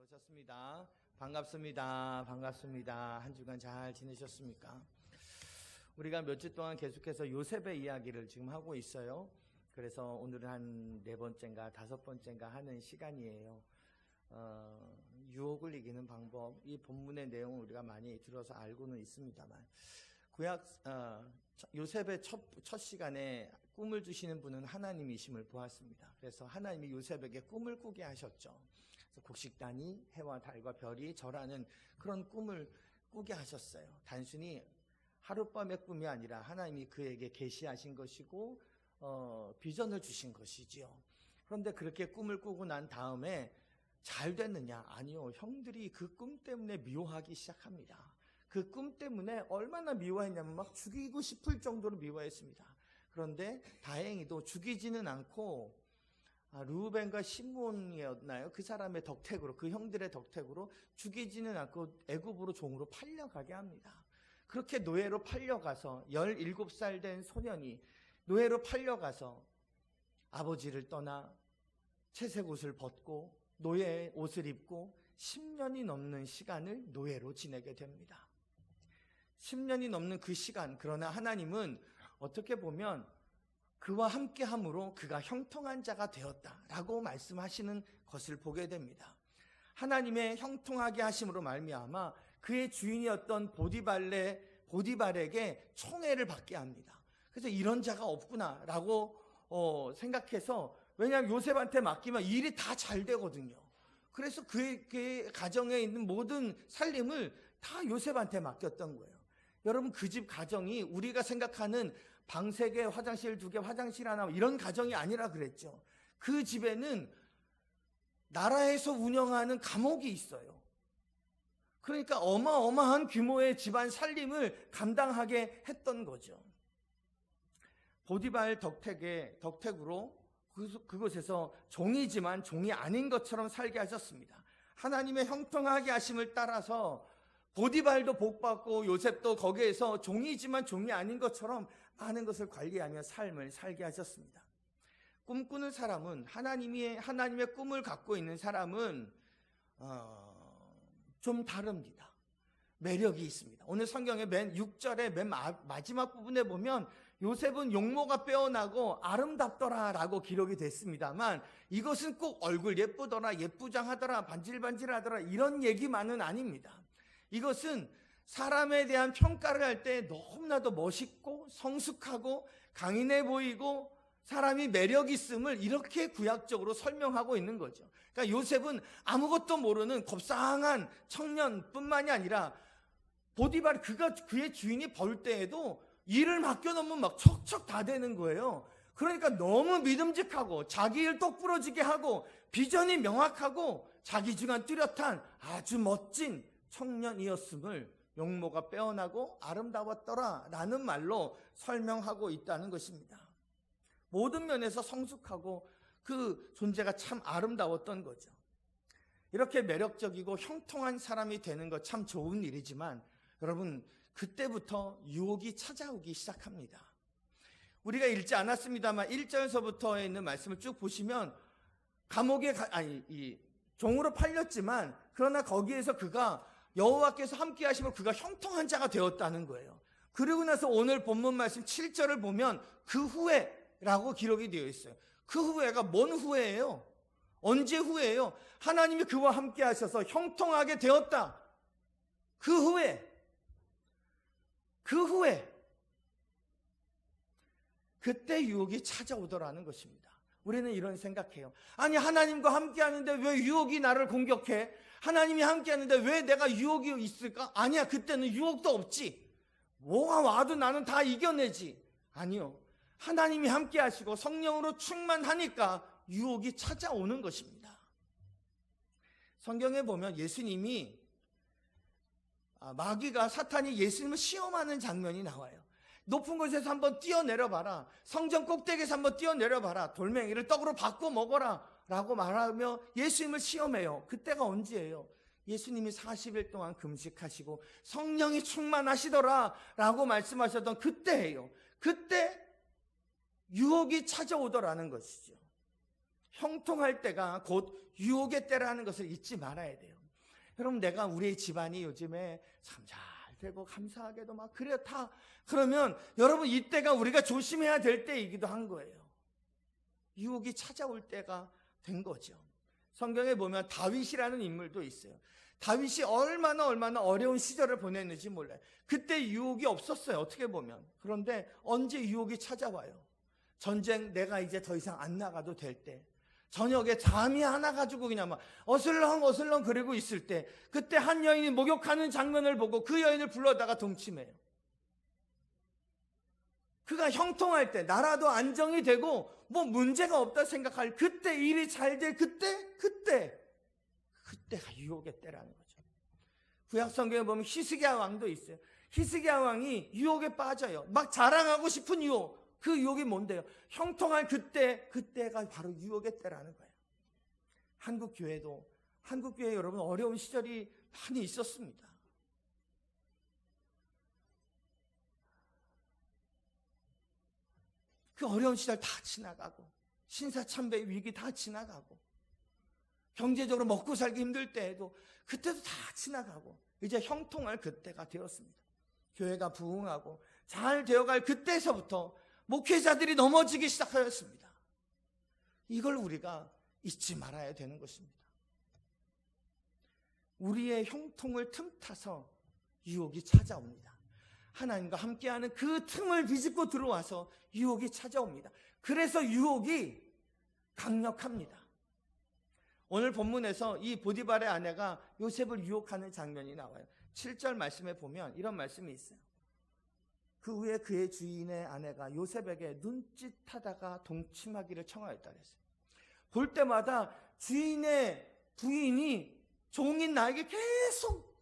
오셨습니다. 반갑습니다. 반갑습니다. 한 주간 잘 지내셨습니까? 우리가 몇 주 동안 계속해서 요셉의 이야기를 지금 하고 있어요. 그래서 오늘은 한 4번째인가 5번째인가 하는 시간이에요. 유혹을 이기는 방법, 이 본문의 내용을 우리가 많이 들어서 알고는 있습니다만, 요셉의 첫 시간에 꿈을 주시는 분은 하나님이심을 보았습니다. 그래서 하나님이 요셉에게 꿈을 꾸게 하셨죠. 곡식단이 해와 달과 별이 절하는 그런 꿈을 꾸게 하셨어요. 단순히 하룻밤의 꿈이 아니라 하나님이 그에게 계시하신 것이고 비전을 주신 것이지요. 그런데 그렇게 꿈을 꾸고 난 다음에 잘 됐느냐? 아니요. 형들이 그 꿈 때문에 미워하기 시작합니다. 그 꿈 때문에 얼마나 미워했냐면 막 죽이고 싶을 정도로 미워했습니다. 그런데 다행히도 죽이지는 않고 르우벤과 시므온이었나요? 그 사람의 덕택으로, 그 형들의 덕택으로 죽이지는 않고 애굽으로 종으로 팔려가게 합니다. 그렇게 노예로 팔려가서 17살 된 소년이 노예로 팔려가서 아버지를 떠나 채색 옷을 벗고 노예의 옷을 입고 10년이 넘는 시간을 노예로 지내게 됩니다. 10년이 넘는 그 시간, 그러나 하나님은 어떻게 보면 그와 함께함으로 그가 형통한 자가 되었다라고 말씀하시는 것을 보게 됩니다. 하나님의 형통하게 하심으로 말미암아 그의 주인이었던 보디발에게 총애를 받게 합니다. 그래서 이런 자가 없구나라고 생각해서, 왜냐하면 요셉한테 맡기면 일이 다 잘 되거든요. 그래서 그의 가정에 있는 모든 살림을 다 요셉한테 맡겼던 거예요. 여러분, 그 집 가정이 우리가 생각하는 방 3개, 화장실 2개, 화장실 하나 이런 가정이 아니라 그랬죠. 그 집에는 나라에서 운영하는 감옥이 있어요. 그러니까 어마어마한 규모의 집안 살림을 감당하게 했던 거죠. 보디발 덕택으로 그곳에서 종이지만 종이 아닌 것처럼 살게 하셨습니다. 하나님의 형통하게 하심을 따라서 보디발도 복받고 요셉도 거기에서 종이지만 종이 아닌 것처럼 많은 것을 관리하며 삶을 살게 하셨습니다. 꿈꾸는 사람은, 하나님의 꿈을 갖고 있는 사람은 좀 다릅니다. 매력이 있습니다. 오늘 성경의 맨 6절의 맨 마지막 부분에 보면 요셉은 용모가 빼어나고 아름답더라 라고 기록이 됐습니다만, 이것은 꼭 얼굴 예쁘더라, 예쁘장하더라, 반질반질하더라 이런 얘기만은 아닙니다. 이것은 사람에 대한 평가를 할 때 너무나도 멋있고 성숙하고 강인해 보이고 사람이 매력 있음을 이렇게 구약적으로 설명하고 있는 거죠. 그러니까 요셉은 아무것도 모르는 곱상한 청년뿐만이 아니라 보디발, 그의 주인이 벌 때에도 일을 맡겨놓으면 막 척척 다 되는 거예요. 그러니까 너무 믿음직하고 자기 일 똑부러지게 하고 비전이 명확하고 자기 주관 뚜렷한 아주 멋진 청년이었음을 용모가 빼어나고 아름다웠더라 라는 말로 설명하고 있다는 것입니다. 모든 면에서 성숙하고 그 존재가 참 아름다웠던 거죠. 이렇게 매력적이고 형통한 사람이 되는 것 참 좋은 일이지만, 여러분, 그때부터 유혹이 찾아오기 시작합니다. 우리가 읽지 않았습니다만 1절서부터에 있는 말씀을 쭉 보시면 감옥에 종으로 팔렸지만, 그러나 거기에서 그가 여호와께서 함께 하심으로 그가 형통한 자가 되었다는 거예요. 그리고 나서 오늘 본문 말씀 7절을 보면 그 후에라고 기록이 되어 있어요. 그 후에가 뭔 후에예요? 언제 후에예요? 하나님이 그와 함께 하셔서 형통하게 되었다. 그 후에 그때 유혹이 찾아오더라는 것입니다. 우리는 이런 생각해요. 아니, 하나님과 함께 하는데 왜 유혹이 나를 공격해? 하나님이 함께 하는데 왜 내가 유혹이 있을까? 아니야, 그때는 유혹도 없지. 뭐가 와도 나는 다 이겨내지. 아니요, 하나님이 함께 하시고 성령으로 충만하니까 유혹이 찾아오는 것입니다. 성경에 보면 예수님이, 마귀가, 사탄이 예수님을 시험하는 장면이 나와요. 높은 곳에서 한번 뛰어내려봐라, 성전 꼭대기에서 한번 뛰어내려봐라, 돌멩이를 떡으로 바꿔 먹어라 라고 말하며 예수님을 시험해요. 그때가 언제예요? 예수님이 40일 동안 금식하시고 성령이 충만하시더라 라고 말씀하셨던 그때예요. 그때 유혹이 찾아오더라는 것이죠. 형통할 때가 곧 유혹의 때라는 것을 잊지 말아야 돼요. 여러분, 내가 우리 집안이 요즘에 참 잘 되고 감사하게도 막 그래 다 그러면 여러분, 이때가 우리가 조심해야 될 때이기도 한 거예요. 유혹이 찾아올 때가 된 거죠. 성경에 보면 다윗이라는 인물도 있어요. 다윗이 얼마나 어려운 시절을 보냈는지 몰라요. 그때 유혹이 없었어요, 어떻게 보면. 그런데 언제 유혹이 찾아와요? 전쟁 내가 이제 더 이상 안 나가도 될 때, 저녁에 잠이 하나 가지고 그냥 막 어슬렁 그러고 있을 때, 그때 한 여인이 목욕하는 장면을 보고 그 여인을 불러다가 동침해요. 그가 형통할 때, 나라도 안정이 되고 뭐 문제가 없다 생각할 그때, 일이 잘 될 그때가 유혹의 때라는 거죠. 구약 성경에 보면 히스기야 왕도 있어요. 히스기야 왕이 유혹에 빠져요. 막 자랑하고 싶은 유혹. 그 유혹이 뭔데요? 형통할 그때가 바로 유혹의 때라는 거예요. 한국 교회 여러분, 어려운 시절이 많이 있었습니다. 그 어려운 시절 다 지나가고, 신사참배 위기 다 지나가고, 경제적으로 먹고 살기 힘들 때에도 그때도 다 지나가고, 이제 형통할 그때가 되었습니다. 교회가 부흥하고 잘 되어갈 그때서부터 목회자들이 넘어지기 시작하였습니다. 이걸 우리가 잊지 말아야 되는 것입니다. 우리의 형통을 틈타서 유혹이 찾아옵니다. 하나님과 함께하는 그 틈을 비집고 들어와서 유혹이 찾아옵니다. 그래서 유혹이 강력합니다. 오늘 본문에서 이 보디발의 아내가 요셉을 유혹하는 장면이 나와요. 7절 말씀에 보면 이런 말씀이 있어요. 그 후에 그의 주인의 아내가 요셉에게 눈짓하다가 동침하기를 청하였다 그랬어요. 볼 때마다 주인의 부인이 종인 나에게 계속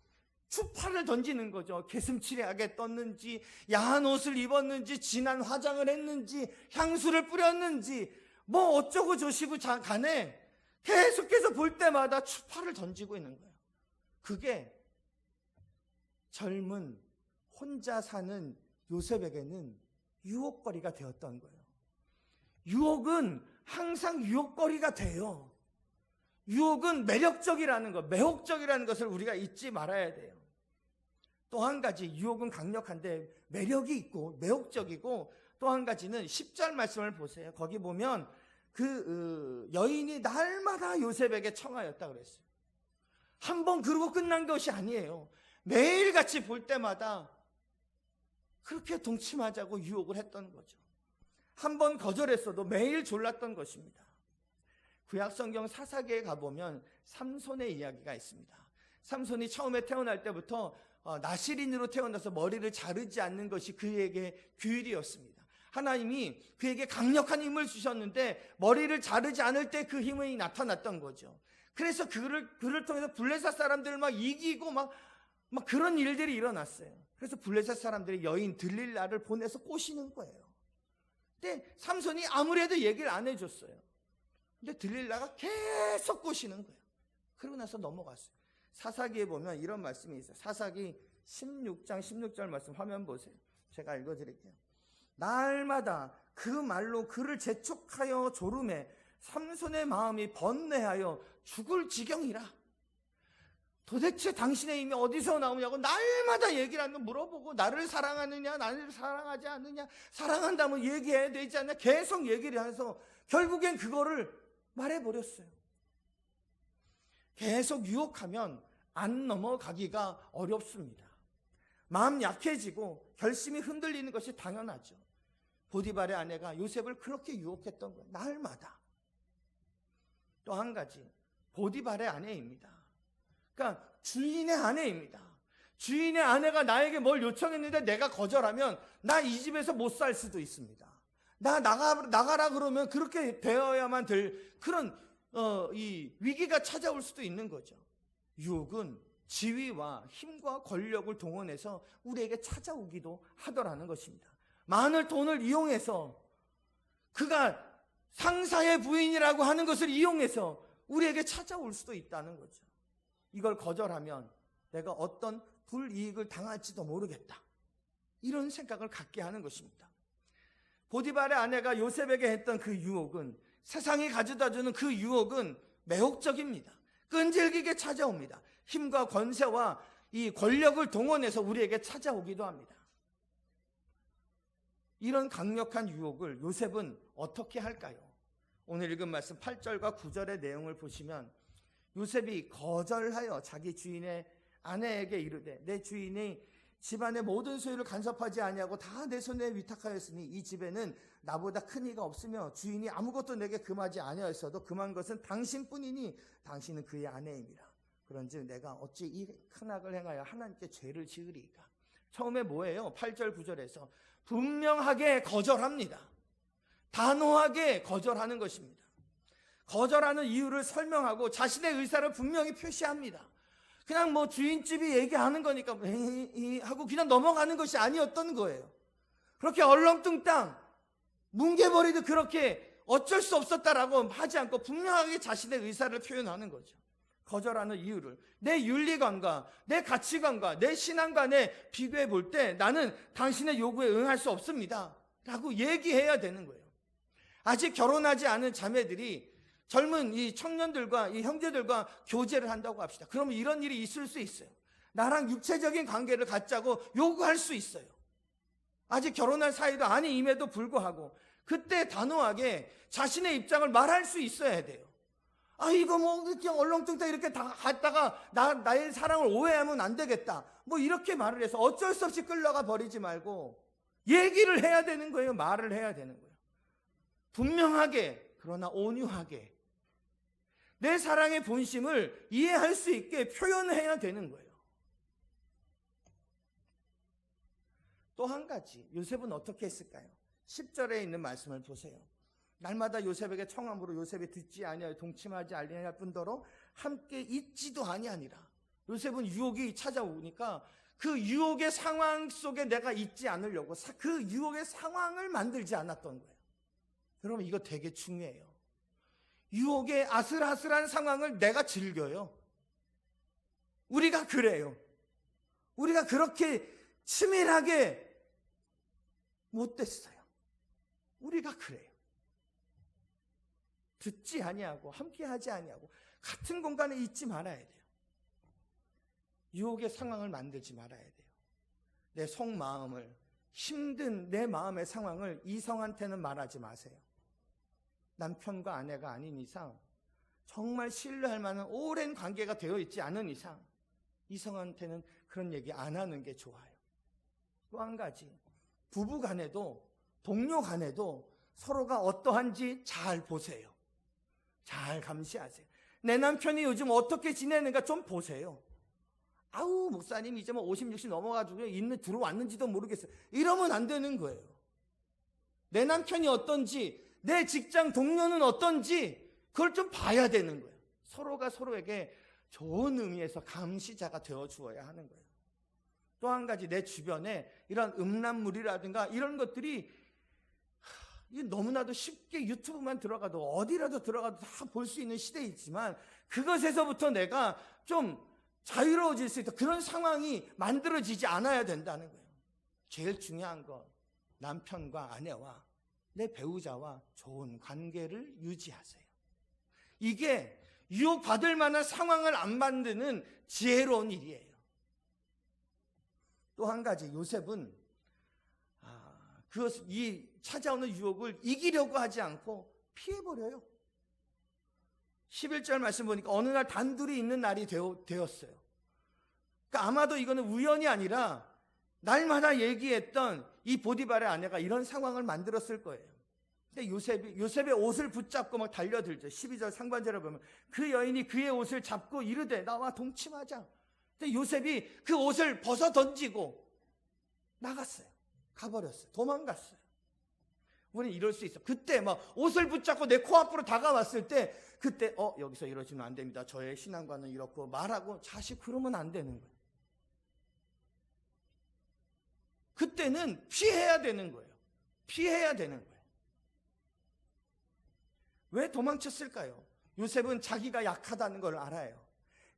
추파를 던지는 거죠. 개슴츠레하게 떴는지, 야한 옷을 입었는지, 진한 화장을 했는지, 향수를 뿌렸는지, 뭐 어쩌고 저쩌고 간에 계속해서 볼 때마다 추파를 던지고 있는 거예요. 그게 젊은 혼자 사는 요셉에게는 유혹거리가 되었던 거예요. 유혹은 항상 유혹거리가 돼요. 유혹은 매력적이라는 것, 매혹적이라는 것을 우리가 잊지 말아야 돼요. 또 한 가지, 유혹은 강력한데 매력이 있고 매혹적이고, 또 한 가지는 10절 말씀을 보세요. 거기 보면 그 여인이 날마다 요셉에게 청하였다 그랬어요. 한 번 그러고 끝난 것이 아니에요. 매일같이 볼 때마다 그렇게 동침하자고 유혹을 했던 거죠. 한 번 거절했어도 매일 졸랐던 것입니다. 구약 성경 사사기에 가보면 삼손의 이야기가 있습니다. 삼손이 처음에 태어날 때부터 나실인으로 태어나서 머리를 자르지 않는 것이 그에게 규율이었습니다. 하나님이 그에게 강력한 힘을 주셨는데 머리를 자르지 않을 때 그 힘이 나타났던 거죠. 그래서 그를 통해서 블레셋 사람들을 막 이기고 막 그런 일들이 일어났어요. 그래서 블레셋 사람들이 여인 들릴라를 보내서 꼬시는 거예요. 근데 삼손이 아무래도 얘기를 안 해줬어요. 근데 들릴라가 계속 꼬시는 거예요. 그러고 나서 넘어갔어요. 사사기에 보면 이런 말씀이 있어요. 사사기 16장 16절 말씀 화면 보세요. 제가 읽어드릴게요. 날마다 그 말로 그를 재촉하여 조름해 삼손의 마음이 번뇌하여 죽을 지경이라. 도대체 당신의 힘이 어디서 나오냐고 날마다 얘기를 하는 거 물어보고, 나를 사랑하느냐, 나를 사랑하지 않느냐, 사랑한다면 얘기해야 되지 않냐, 계속 얘기를 해서 결국엔 그거를 말해버렸어요. 계속 유혹하면 안 넘어가기가 어렵습니다. 마음 약해지고 결심이 흔들리는 것이 당연하죠. 보디발의 아내가 요셉을 그렇게 유혹했던 거예요. 날마다. 또 한 가지, 보디발의 아내입니다. 그러니까 주인의 아내입니다. 주인의 아내가 나에게 뭘 요청했는데 내가 거절하면 나 이 집에서 못 살 수도 있습니다. 나 나가라 그러면 그렇게 되어야만 될 그런 이 위기가 찾아올 수도 있는 거죠. 유혹은 지위와 힘과 권력을 동원해서 우리에게 찾아오기도 하더라는 것입니다. 많은 돈을 이용해서, 그가 상사의 부인이라고 하는 것을 이용해서 우리에게 찾아올 수도 있다는 거죠. 이걸 거절하면 내가 어떤 불이익을 당할지도 모르겠다, 이런 생각을 갖게 하는 것입니다. 보디발의 아내가 요셉에게 했던 그 유혹은 세상이 가져다주는 그 유혹은 매혹적입니다. 끈질기게 찾아옵니다. 힘과 권세와 이 권력을 동원해서 우리에게 찾아오기도 합니다. 이런 강력한 유혹을 요셉은 어떻게 할까요? 오늘 읽은 말씀 8절과 9절의 내용을 보시면 요셉이 거절하여 자기 주인의 아내에게 이르되 내 주인이 집안의 모든 소유를 간섭하지 아니하고 다 내 손에 위탁하였으니 이 집에는 나보다 큰 이가 없으며 주인이 아무것도 내게 금하지 아니하였어도 금한 것은 당신뿐이니 당신은 그의 아내임이라. 그런즉 내가 어찌 이 큰 악을 행하여 하나님께 죄를 지으리이까. 처음에 뭐예요? 8절 9절에서 분명하게 거절합니다. 단호하게 거절하는 것입니다. 거절하는 이유를 설명하고 자신의 의사를 분명히 표시합니다. 그냥 뭐 주인집이 얘기하는 거니까 하고 그냥 넘어가는 것이 아니었던 거예요. 그렇게 얼렁뚱땅 뭉개버리도 그렇게 어쩔 수 없었다라고 하지 않고 분명하게 자신의 의사를 표현하는 거죠. 거절하는 이유를 내 윤리관과 내 가치관과 내 신앙관에 비교해 볼 때 나는 당신의 요구에 응할 수 없습니다 라고 얘기해야 되는 거예요. 아직 결혼하지 않은 자매들이 젊은 이 청년들과 이 형제들과 교제를 한다고 합시다. 그러면 이런 일이 있을 수 있어요. 나랑 육체적인 관계를 갖자고 요구할 수 있어요. 아직 결혼할 사이도 아님에도 불구하고 그때 단호하게 자신의 입장을 말할 수 있어야 돼요. 아 이거 뭐 이렇게 얼렁뚱땅 이렇게 다 갔다가 나의 사랑을 오해하면 안 되겠다 뭐 이렇게 말을 해서 어쩔 수 없이 끌려가 버리지 말고 얘기를 해야 되는 거예요. 말을 해야 되는 거예요. 분명하게 그러나 온유하게 내 사랑의 본심을 이해할 수 있게 표현해야 되는 거예요. 또 한 가지 요셉은 어떻게 했을까요? 10절에 있는 말씀을 보세요. 날마다 요셉에게 청함으로 요셉이 듣지 아니하여 동침하지 아니할 뿐더러 함께 있지도 아니하니라. 요셉은 유혹이 찾아오니까 그 유혹의 상황 속에 내가 있지 않으려고 그 유혹의 상황을 만들지 않았던 거예요. 여러분 이거 되게 중요해요. 유혹의 아슬아슬한 상황을 내가 즐겨요. 우리가 그래요. 우리가 그렇게 치밀하게 못됐어요. 우리가 그래요. 듣지 아니하고 함께하지 아니하고 같은 공간에 있지 말아야 돼요. 유혹의 상황을 만들지 말아야 돼요. 내 속마음을 힘든 내 마음의 상황을 이성한테는 말하지 마세요. 남편과 아내가 아닌 이상 정말 신뢰할 만한 오랜 관계가 되어 있지 않은 이상 이성한테는 그런 얘기 안 하는 게 좋아요. 또 한 가지 부부 간에도 동료 간에도 서로가 어떠한지 잘 보세요. 잘 감시하세요. 내 남편이 요즘 어떻게 지내는가 좀 보세요. 아우 목사님 이제 뭐 50, 60 넘어가지고 들어왔는지도 모르겠어요. 이러면 안 되는 거예요. 내 남편이 어떤지 내 직장 동료는 어떤지 그걸 좀 봐야 되는 거예요. 서로가 서로에게 좋은 의미에서 감시자가 되어 주어야 하는 거예요. 또 한 가지 내 주변에 이런 음란물이라든가 이런 것들이 너무나도 쉽게 유튜브만 들어가도 어디라도 들어가도 다 볼 수 있는 시대이지만 그것에서부터 내가 좀 자유로워질 수 있다. 그런 상황이 만들어지지 않아야 된다는 거예요. 제일 중요한 건 남편과 아내와 내 배우자와 좋은 관계를 유지하세요. 이게 유혹받을 만한 상황을 안 만드는 지혜로운 일이에요. 또 한 가지 요셉은 이 찾아오는 유혹을 이기려고 하지 않고 피해버려요. 11절 말씀 보니까 어느 날 단둘이 있는 날이 되었어요. 그러니까 아마도 이거는 우연이 아니라 날마다 얘기했던 이 보디발의 아내가 이런 상황을 만들었을 거예요. 근데 요셉의 옷을 붙잡고 막 달려들죠. 12절 상반절에 보면 그 여인이 그의 옷을 잡고 이르되 나와 동침하자. 근데 요셉이 그 옷을 벗어 던지고 나갔어요. 가버렸어요. 도망갔어요. 우리는 이럴 수 있어. 그때 막 옷을 붙잡고 내 코앞으로 다가왔을 때 그때 여기서 이러시면 안 됩니다. 저의 신앙관은 이렇고 말하고 자식 그러면 안 되는 거예요. 그때는 피해야 되는 거예요. 피해야 되는 거예요. 왜 도망쳤을까요? 요셉은 자기가 약하다는 걸 알아요.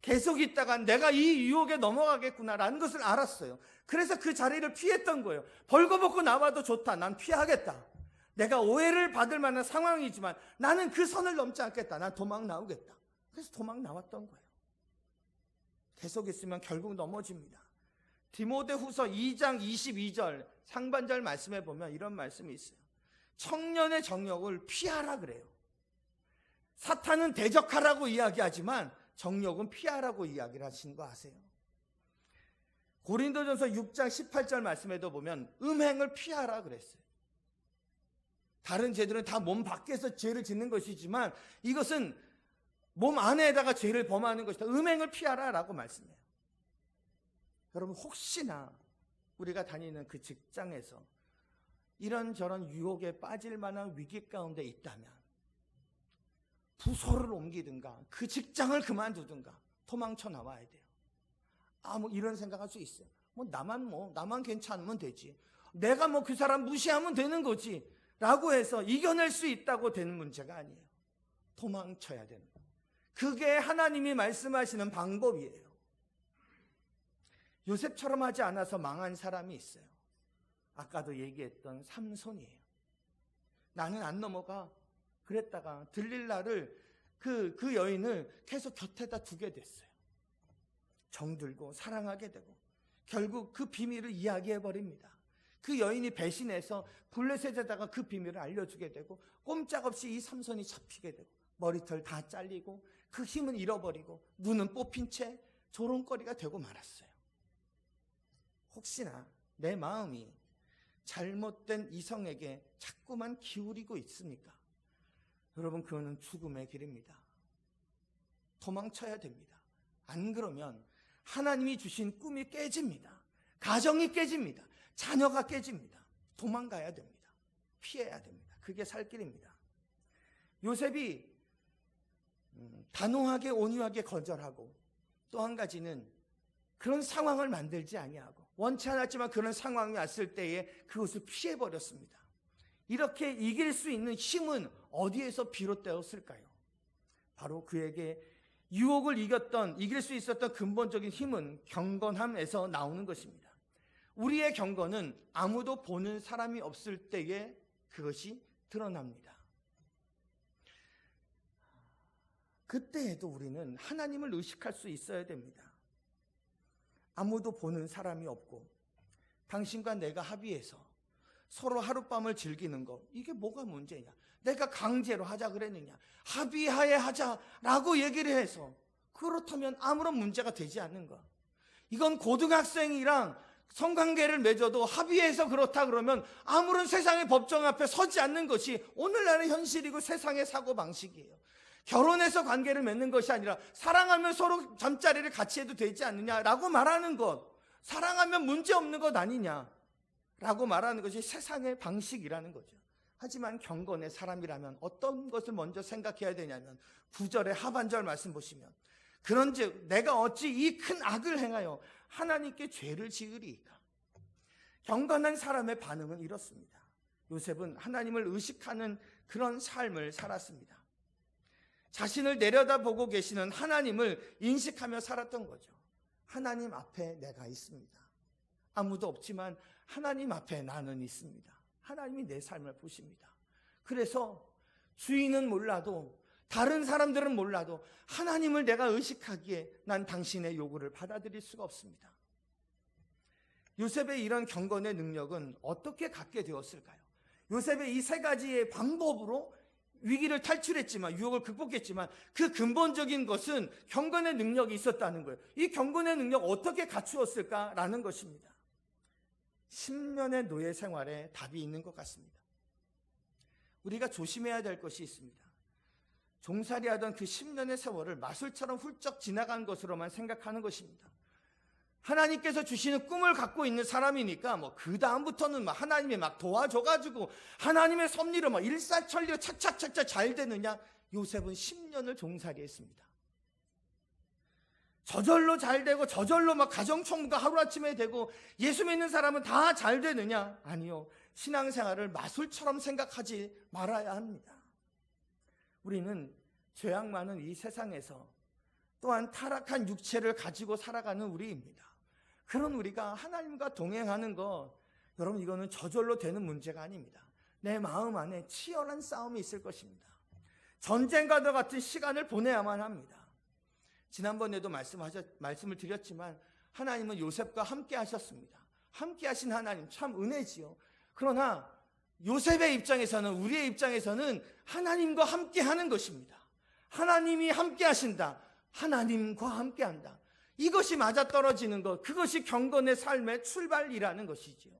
계속 있다가 내가 이 유혹에 넘어가겠구나라는 것을 알았어요. 그래서 그 자리를 피했던 거예요. 벌거벗고 나와도 좋다. 난 피하겠다. 내가 오해를 받을 만한 상황이지만 나는 그 선을 넘지 않겠다. 난 도망 나오겠다. 그래서 도망 나왔던 거예요. 계속 있으면 결국 넘어집니다. 디모데후서 2장 22절 상반절 말씀에 보면 이런 말씀이 있어요. 청년의 정욕을 피하라 그래요. 사탄은 대적하라고 이야기하지만 정욕은 피하라고 이야기를 하신 거 아세요? 고린도전서 6장 18절 말씀에도 보면 음행을 피하라 그랬어요. 다른 죄들은 다 몸 밖에서 죄를 짓는 것이지만 이것은 몸 안에다가 죄를 범하는 것이다. 음행을 피하라 라고 말씀해요. 여러분, 혹시나 우리가 다니는 그 직장에서 이런저런 유혹에 빠질 만한 위기 가운데 있다면 부서를 옮기든가 그 직장을 그만두든가 도망쳐 나와야 돼요. 뭐 이런 생각할 수 있어요. 나만 괜찮으면 되지. 내가 그 사람 무시하면 되는 거지. 라고 해서 이겨낼 수 있다고 되는 문제가 아니에요. 도망쳐야 되는 거예요. 그게 하나님이 말씀하시는 방법이에요. 요셉처럼 하지 않아서 망한 사람이 있어요. 아까도 얘기했던 삼손이에요. 나는 안 넘어가. 그랬다가 들릴라를 그 여인을 계속 곁에다 두게 됐어요. 정들고 사랑하게 되고 결국 그 비밀을 이야기해 버립니다. 그 여인이 배신해서 블레셋에다가 그 비밀을 알려주게 되고 꼼짝없이 이 삼손이 잡히게 되고 머리털 다 잘리고 그 힘은 잃어버리고 눈은 뽑힌 채 조롱거리가 되고 말았어요. 혹시나 내 마음이 잘못된 이성에게 자꾸만 기울이고 있습니까? 여러분, 그거는 죽음의 길입니다. 도망쳐야 됩니다. 안 그러면 하나님이 주신 꿈이 깨집니다. 가정이 깨집니다. 자녀가 깨집니다. 도망가야 됩니다. 피해야 됩니다. 그게 살 길입니다. 요셉이 단호하게 온유하게 거절하고 또 한 가지는 그런 상황을 만들지 아니하고 원치 않았지만 그런 상황이 왔을 때에 그것을 피해버렸습니다. 이렇게 이길 수 있는 힘은 어디에서 비롯되었을까요? 바로 그에게 유혹을 이길 수 있었던 근본적인 힘은 경건함에서 나오는 것입니다. 우리의 경건은 아무도 보는 사람이 없을 때에 그것이 드러납니다. 그때에도 우리는 하나님을 의식할 수 있어야 됩니다. 아무도 보는 사람이 없고 당신과 내가 합의해서 서로 하룻밤을 즐기는 거, 이게 뭐가 문제냐? 내가 강제로 하자 그랬느냐? 합의하에 하자라고 얘기를 해서 그렇다면 아무런 문제가 되지 않는 거. 이건 고등학생이랑 성관계를 맺어도 합의해서 그렇다 그러면 아무런 세상의 법정 앞에 서지 않는 것이 오늘날의 현실이고 세상의 사고방식이에요. 결혼해서 관계를 맺는 것이 아니라 사랑하면 서로 잠자리를 같이 해도 되지 않느냐라고 말하는 것, 사랑하면 문제없는 것 아니냐라고 말하는 것이 세상의 방식이라는 거죠. 하지만 경건의 사람이라면 어떤 것을 먼저 생각해야 되냐면 9절의 하반절 말씀 보시면 그런즉 내가 어찌 이 큰 악을 행하여 하나님께 죄를 지으리이까. 경건한 사람의 반응은 이렇습니다. 요셉은 하나님을 의식하는 그런 삶을 살았습니다. 자신을 내려다보고 계시는 하나님을 인식하며 살았던 거죠. 하나님 앞에 내가 있습니다. 아무도 없지만 하나님 앞에 나는 있습니다. 하나님이 내 삶을 보십니다. 그래서 주인은 몰라도 다른 사람들은 몰라도 하나님을 내가 의식하기에 난 당신의 요구를 받아들일 수가 없습니다. 요셉의 이런 경건의 능력은 어떻게 갖게 되었을까요? 요셉의 이 세 가지의 방법으로 위기를 탈출했지만, 유혹을 극복했지만 그 근본적인 것은 경건의 능력이 있었다는 거예요. 이 경건의 능력 어떻게 갖추었을까라는 것입니다. 10년의 노예 생활에 답이 있는 것 같습니다. 우리가 조심해야 될 것이 있습니다. 종살이 하던 그 10년의 세월을 마술처럼 훌쩍 지나간 것으로만 생각하는 것입니다. 하나님께서 주시는 꿈을 갖고 있는 사람이니까 그 다음부터는 하나님이 도와줘가지고 하나님의 섭리로 일사천리로 착착착착 잘 되느냐? 요셉은 10년을 종살이 했습니다. 저절로 잘 되고 저절로 가정총무가 하루아침에 되고 예수 믿는 사람은 다 잘 되느냐? 아니요. 신앙생활을 마술처럼 생각하지 말아야 합니다. 우리는 죄악 많은 이 세상에서 또한 타락한 육체를 가지고 살아가는 우리입니다. 그런 우리가 하나님과 동행하는 것, 여러분 이거는 저절로 되는 문제가 아닙니다. 내 마음 안에 치열한 싸움이 있을 것입니다. 전쟁과도 같은 시간을 보내야만 합니다. 지난번에도 말씀을 드렸지만 하나님은 요셉과 함께 하셨습니다. 함께 하신 하나님 참 은혜지요. 그러나 요셉의 입장에서는, 우리의 입장에서는 하나님과 함께 하는 것입니다. 하나님이 함께 하신다. 하나님과 함께 한다. 이것이 맞아떨어지는 것, 그것이 경건의 삶의 출발이라는 것이지요.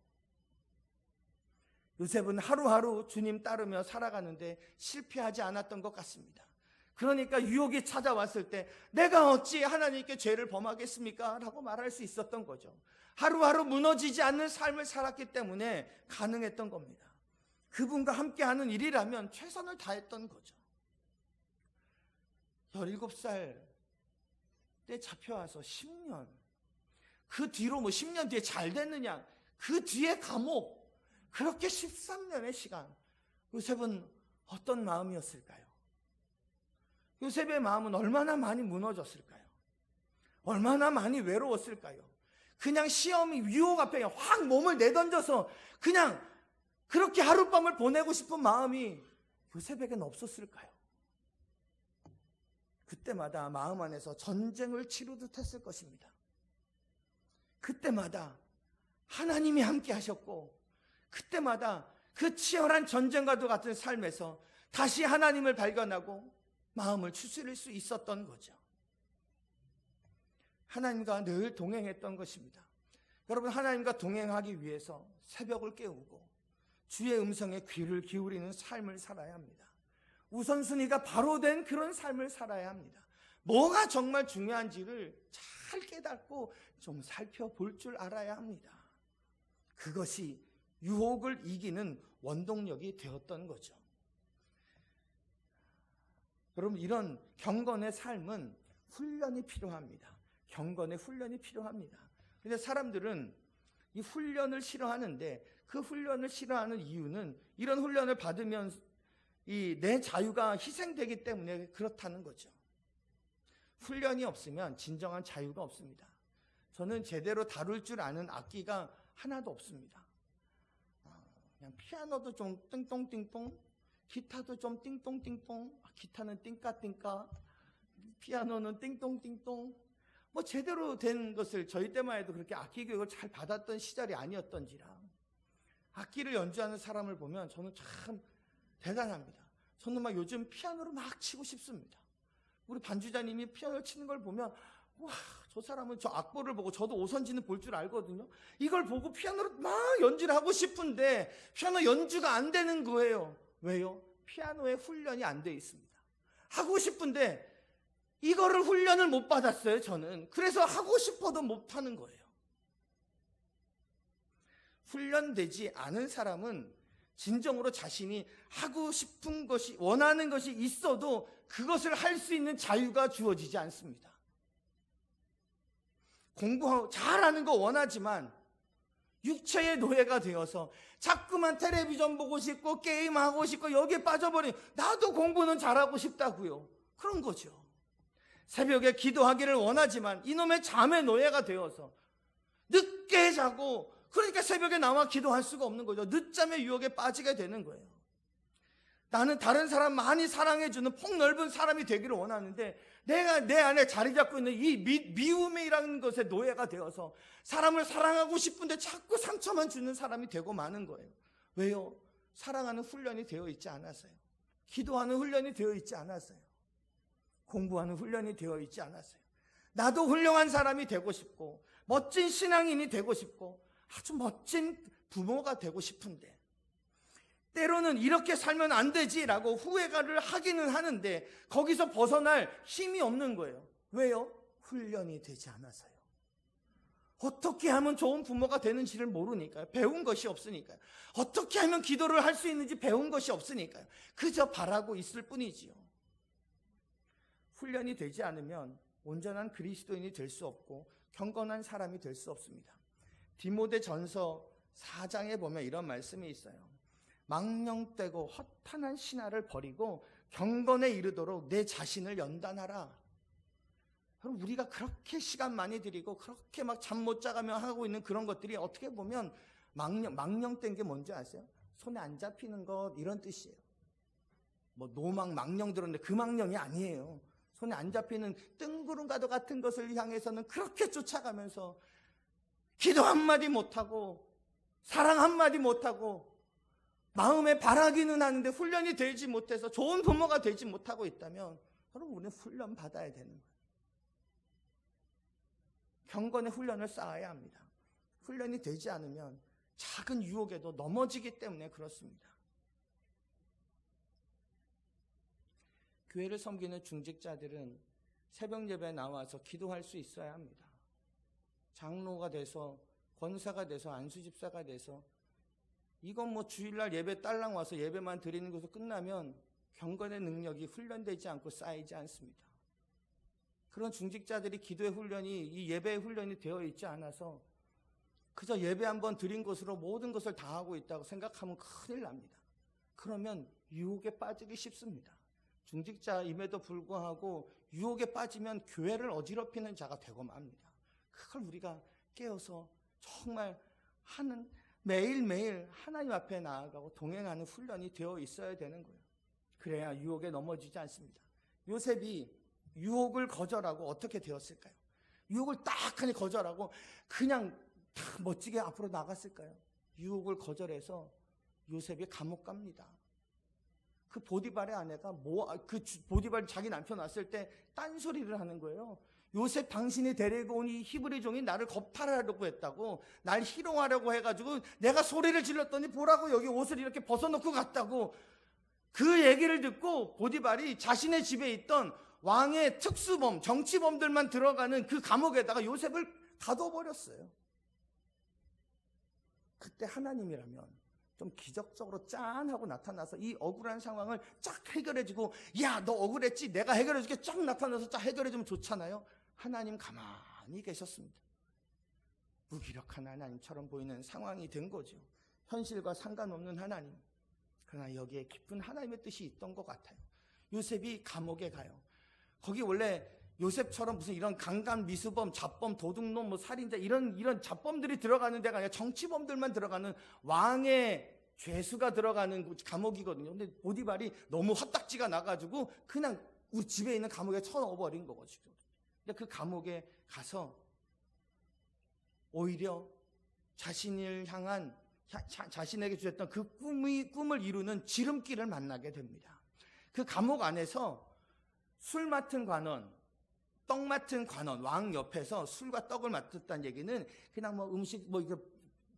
요셉은 하루하루 주님 따르며 살아가는데 실패하지 않았던 것 같습니다. 그러니까 유혹이 찾아왔을 때 내가 어찌 하나님께 죄를 범하겠습니까? 라고 말할 수 있었던 거죠. 하루하루 무너지지 않는 삶을 살았기 때문에 가능했던 겁니다. 그분과 함께하는 일이라면 최선을 다했던 거죠. 17살 때 잡혀와서 10년, 그 뒤로 10년 뒤에 잘 됐느냐, 그 뒤에 감옥, 그렇게 13년의 시간, 요셉은 어떤 마음이었을까요? 요셉의 마음은 얼마나 많이 무너졌을까요? 얼마나 많이 외로웠을까요? 그냥 시험이 유혹 앞에 확 몸을 내던져서 그냥 그렇게 하룻밤을 보내고 싶은 마음이 요셉에게는 없었을까요? 그때마다 마음 안에서 전쟁을 치르듯 했을 것입니다. 그때마다 하나님이 함께 하셨고, 그때마다 그 치열한 전쟁과도 같은 삶에서 다시 하나님을 발견하고 마음을 추스릴 수 있었던 거죠. 하나님과 늘 동행했던 것입니다. 여러분, 하나님과 동행하기 위해서 새벽을 깨우고 주의 음성에 귀를 기울이는 삶을 살아야 합니다. 우선순위가 바로 된 그런 삶을 살아야 합니다. 뭐가 정말 중요한지를 잘 깨닫고 좀 살펴볼 줄 알아야 합니다. 그것이 유혹을 이기는 원동력이 되었던 거죠. 여러분, 이런 경건의 삶은 훈련이 필요합니다. 경건의 훈련이 필요합니다. 그런데 사람들은 이 훈련을 싫어하는데, 그 훈련을 싫어하는 이유는 이런 훈련을 받으면 내 자유가 희생되기 때문에 그렇다는 거죠. 훈련이 없으면 진정한 자유가 없습니다. 저는 제대로 다룰 줄 아는 악기가 하나도 없습니다. 그냥 피아노도 좀 띵똥띵똥, 기타도 좀 띵똥띵똥, 기타는 띵까띵까, 피아노는 띵똥띵똥. 제대로 된 것을 저희 때만 해도 그렇게 악기 교육을 잘 받았던 시절이 아니었던지라 악기를 연주하는 사람을 보면 저는 참 대단합니다. 저는 막 요즘 피아노를 막 치고 싶습니다. 우리 반주자님이 피아노를 치는 걸 보면 와, 저 사람은 저 악보를 보고, 저도 오선지는 볼 줄 알거든요. 이걸 보고 피아노를 막 연주를 하고 싶은데 피아노 연주가 안 되는 거예요. 왜요? 피아노에 훈련이 안 돼 있습니다. 하고 싶은데 이거를 훈련을 못 받았어요, 저는. 그래서 하고 싶어도 못 하는 거예요. 훈련되지 않은 사람은 진정으로 자신이 하고 싶은 것이, 원하는 것이 있어도 그것을 할 수 있는 자유가 주어지지 않습니다. 공부하고 잘하는 거 원하지만 육체의 노예가 되어서 자꾸만 텔레비전 보고 싶고 게임하고 싶고 여기에 빠져버린, 나도 공부는 잘하고 싶다고요. 그런 거죠. 새벽에 기도하기를 원하지만 이놈의 잠의 노예가 되어서 늦게 자고, 그러니까 새벽에 나와 기도할 수가 없는 거죠. 늦잠의 유혹에 빠지게 되는 거예요. 나는 다른 사람 많이 사랑해주는 폭넓은 사람이 되기를 원하는데 내가 내 안에 자리 잡고 있는 이 미움이라는 것에 노예가 되어서 사람을 사랑하고 싶은데 자꾸 상처만 주는 사람이 되고 마는 거예요. 왜요? 사랑하는 훈련이 되어 있지 않았어요. 기도하는 훈련이 되어 있지 않았어요. 공부하는 훈련이 되어 있지 않았어요. 나도 훌륭한 사람이 되고 싶고 멋진 신앙인이 되고 싶고 아주 멋진 부모가 되고 싶은데 때로는 이렇게 살면 안 되지라고 후회를 하기는 하는데 거기서 벗어날 힘이 없는 거예요. 왜요? 훈련이 되지 않아서요. 어떻게 하면 좋은 부모가 되는지를 모르니까요. 배운 것이 없으니까요. 어떻게 하면 기도를 할 수 있는지 배운 것이 없으니까요. 그저 바라고 있을 뿐이지요. 훈련이 되지 않으면 온전한 그리스도인이 될 수 없고 경건한 사람이 될 수 없습니다. 디모데전서 4장에 보면 이런 말씀이 있어요. 망령되고 허탄한 신화를 버리고 경건에 이르도록 내 자신을 연단하라. 그럼 우리가 그렇게 시간 많이 들이고 그렇게 막 잠 못 자가며 하고 있는 그런 것들이 어떻게 보면 망령된 게 뭔지 아세요? 손에 안 잡히는 것 이런 뜻이에요. 뭐 노망, 망령 들었는데 그 망령이 아니에요. 손에 안 잡히는 뜬구름과도 같은 것을 향해서는 그렇게 쫓아가면서 기도 한마디 못하고 사랑 한마디 못하고 마음에 바라기는 하는데 훈련이 되지 못해서 좋은 부모가 되지 못하고 있다면 여러분, 우리는 훈련 받아야 되는 거예요. 경건의 훈련을 쌓아야 합니다. 훈련이 되지 않으면 작은 유혹에도 넘어지기 때문에 그렇습니다. 교회를 섬기는 중직자들은 새벽 예배에 나와서 기도할 수 있어야 합니다. 장로가 돼서, 권사가 돼서, 안수집사가 돼서 이건 뭐 주일날 예배 딸랑 와서 예배만 드리는 것으로 끝나면 경건의 능력이 훈련되지 않고 쌓이지 않습니다. 그런 중직자들이 기도의 훈련이, 이 예배의 훈련이 되어 있지 않아서 그저 예배 한번 드린 것으로 모든 것을 다 하고 있다고 생각하면 큰일 납니다. 그러면 유혹에 빠지기 쉽습니다. 중직자임에도 불구하고 유혹에 빠지면 교회를 어지럽히는 자가 되고 맙니다. 그걸 우리가 깨어서 정말 매일매일 하나님 앞에 나아가고 동행하는 훈련이 되어 있어야 되는 거예요. 그래야 유혹에 넘어지지 않습니다. 요셉이 유혹을 거절하고 어떻게 되었을까요? 유혹을 딱하니 거절하고 그냥 다 멋지게 앞으로 나갔을까요? 유혹을 거절해서 요셉이 감옥 갑니다. 그 보디발의 아내가 보디발 자기 남편 왔을 때 딴소리를 하는 거예요. 요셉, 당신이 데리고 온 이 히브리 종이 나를 겁탈하려고 했다고, 날 희롱하려고 해가지고 내가 소리를 질렀더니 보라고 여기 옷을 이렇게 벗어놓고 갔다고. 그 얘기를 듣고 보디발이 자신의 집에 있던 왕의 특수범, 정치범들만 들어가는 그 감옥에다가 요셉을 가둬버렸어요. 그때 하나님이라면 좀 기적적으로 짠 하고 나타나서 이 억울한 상황을 쫙 해결해주고, 야, 너 억울했지? 내가 해결해줄게. 쫙 나타나서 쫙 해결해주면 좋잖아요. 하나님 가만히 계셨습니다. 무기력한 하나님처럼 보이는 상황이 된 거죠. 현실과 상관없는 하나님. 그러나 여기에 깊은 하나님의 뜻이 있던 것 같아요. 요셉이 감옥에 가요. 거기 원래 요셉처럼 무슨 이런 강간, 미수범, 잡범, 도둑놈, 뭐 살인자 이런 잡범들이 들어가는 데가 아니라 정치범들만 들어가는 왕의 죄수가 들어가는 감옥이거든요. 근데 보디발이 너무 헛딱지가 나가지고 그냥 우리 집에 있는 감옥에 쳐넣어버린 거거든요. 근데 그 감옥에 가서 오히려 자신을 향한, 자신에게 주셨던 그 꿈을 이루는 지름길을 만나게 됩니다. 그 감옥 안에서 술 맡은 관원, 떡 맡은 관원, 왕 옆에서 술과 떡을 맡았다는 얘기는 그냥 뭐 음식, 뭐 이거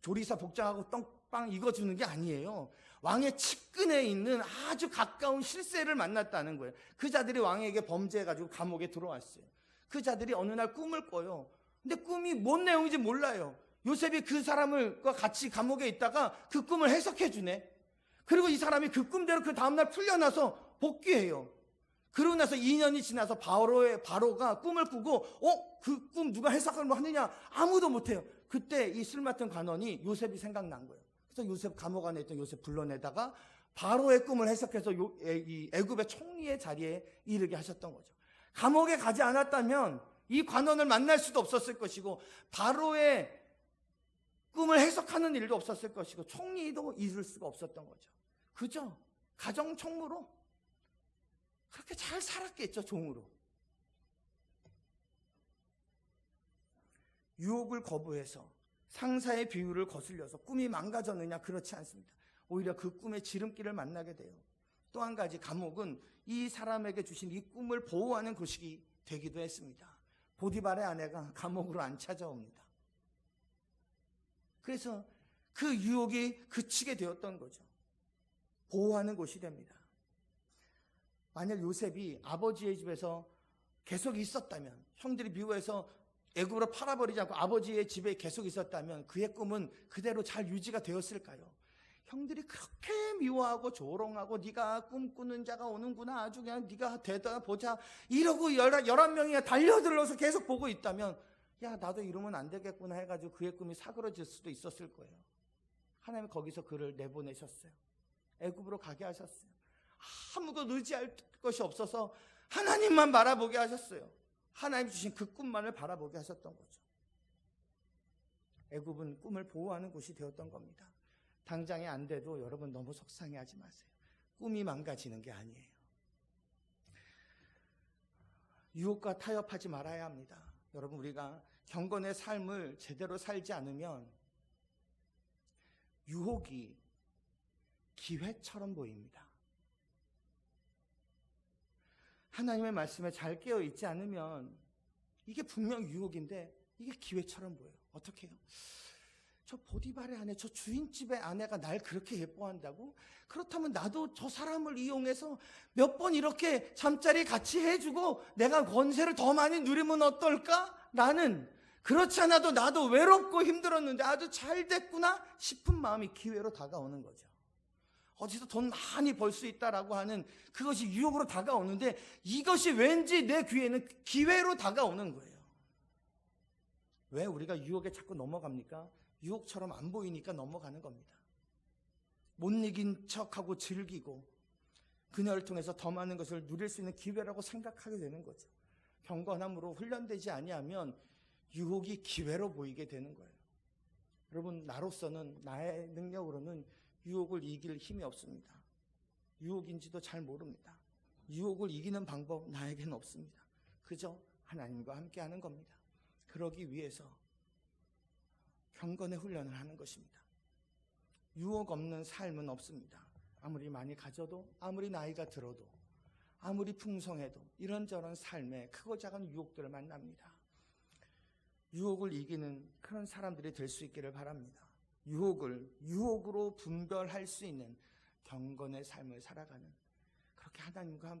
조리사 복장하고 떡빵 이거 주는 게 아니에요. 왕의 측근에 있는 아주 가까운 실세를 만났다는 거예요. 그 자들이 왕에게 범죄해가지고 감옥에 들어왔어요. 그 자들이 어느 날 꿈을 꿔요. 근데 꿈이 뭔 내용인지 몰라요. 요셉이 그 사람과 같이 감옥에 있다가 그 꿈을 해석해 주네. 그리고 이 사람이 그 꿈대로 그 다음날 풀려나서 복귀해요. 그러고 나서 2년이 지나서 바로가 꿈을 꾸고, 그 꿈 누가 해석을 하느냐? 아무도 못해요. 그때 이 술 맡은 관원이 요셉이 생각난 거예요. 그래서 요셉, 감옥 안에 있던 요셉 불러내다가 바로의 꿈을 해석해서 이 애굽의 총리의 자리에 이르게 하셨던 거죠. 감옥에 가지 않았다면 이 관원을 만날 수도 없었을 것이고, 바로의 꿈을 해석하는 일도 없었을 것이고, 총리도 이룰 수가 없었던 거죠. 그죠? 가정 총무로 그렇게 잘 살았겠죠, 종으로. 유혹을 거부해서 상사의 비유를 거슬려서 꿈이 망가졌느냐? 그렇지 않습니다. 오히려 그 꿈의 지름길을 만나게 돼요. 또 한 가지, 감옥은 이 사람에게 주신 이 꿈을 보호하는 곳이 되기도 했습니다. 보디발의 아내가 감옥으로 안 찾아옵니다. 그래서 그 유혹이 그치게 되었던 거죠. 보호하는 곳이 됩니다. 만약 요셉이 아버지의 집에서 계속 있었다면, 형들이 미워해서 애굽으로 팔아버리지 않고 아버지의 집에 계속 있었다면 그의 꿈은 그대로 잘 유지가 되었을까요? 형들이 그렇게 미워하고 조롱하고, 네가 꿈꾸는 자가 오는구나, 아주 그냥 네가 되다 보자 이러고 11명이 달려들어서 계속 보고 있다면, 야, 나도 이러면 안 되겠구나 해가지고 그의 꿈이 사그러질 수도 있었을 거예요. 하나님은 거기서 그를 내보내셨어요. 애굽으로 가게 하셨어요. 아무것도 의지할 것이 없어서 하나님만 바라보게 하셨어요. 하나님 주신 그 꿈만을 바라보게 하셨던 거죠. 애굽은 꿈을 보호하는 곳이 되었던 겁니다. 당장에 안 돼도 여러분 너무 속상해하지 마세요. 꿈이 망가지는 게 아니에요. 유혹과 타협하지 말아야 합니다. 여러분, 우리가 경건의 삶을 제대로 살지 않으면 유혹이 기회처럼 보입니다. 하나님의 말씀에 잘 깨어 있지 않으면 이게 분명 유혹인데 이게 기회처럼 보여요. 어떻게 해요? 저 보디발의 아내, 저 주인집의 아내가 날 그렇게 예뻐한다고? 그렇다면 나도 저 사람을 이용해서 몇 번 이렇게 잠자리 같이 해주고 내가 권세를 더 많이 누리면 어떨까? 라는, 그렇지 않아도 나도 외롭고 힘들었는데 아주 잘 됐구나 싶은 마음이 기회로 다가오는 거죠. 어디서 돈 많이 벌 수 있다라고 하는 그것이 유혹으로 다가오는데 이것이 왠지 내 귀에는 기회로 다가오는 거예요. 왜 우리가 유혹에 자꾸 넘어갑니까? 유혹처럼 안 보이니까 넘어가는 겁니다. 못 이긴 척하고 즐기고 그녀를 통해서 더 많은 것을 누릴 수 있는 기회라고 생각하게 되는 거죠. 경건함으로 훈련되지 아니하면 유혹이 기회로 보이게 되는 거예요. 여러분, 나로서는, 나의 능력으로는 유혹을 이길 힘이 없습니다. 유혹인지도 잘 모릅니다. 유혹을 이기는 방법 나에게는 없습니다. 그저 하나님과 함께 하는 겁니다. 그러기 위해서 경건의 훈련을 하는 것입니다. 유혹 없는 삶은 없습니다. 아무리 많이 가져도, 아무리 나이가 들어도, 아무리 풍성해도 이런저런 삶에 크고 작은 유혹들을 만납니다. 유혹을 이기는 그런 사람들이 될 수 있기를 바랍니다. 유혹을 유혹으로 분별할 수 있는 경건의 삶을 살아가는, 그렇게 하나님과 함께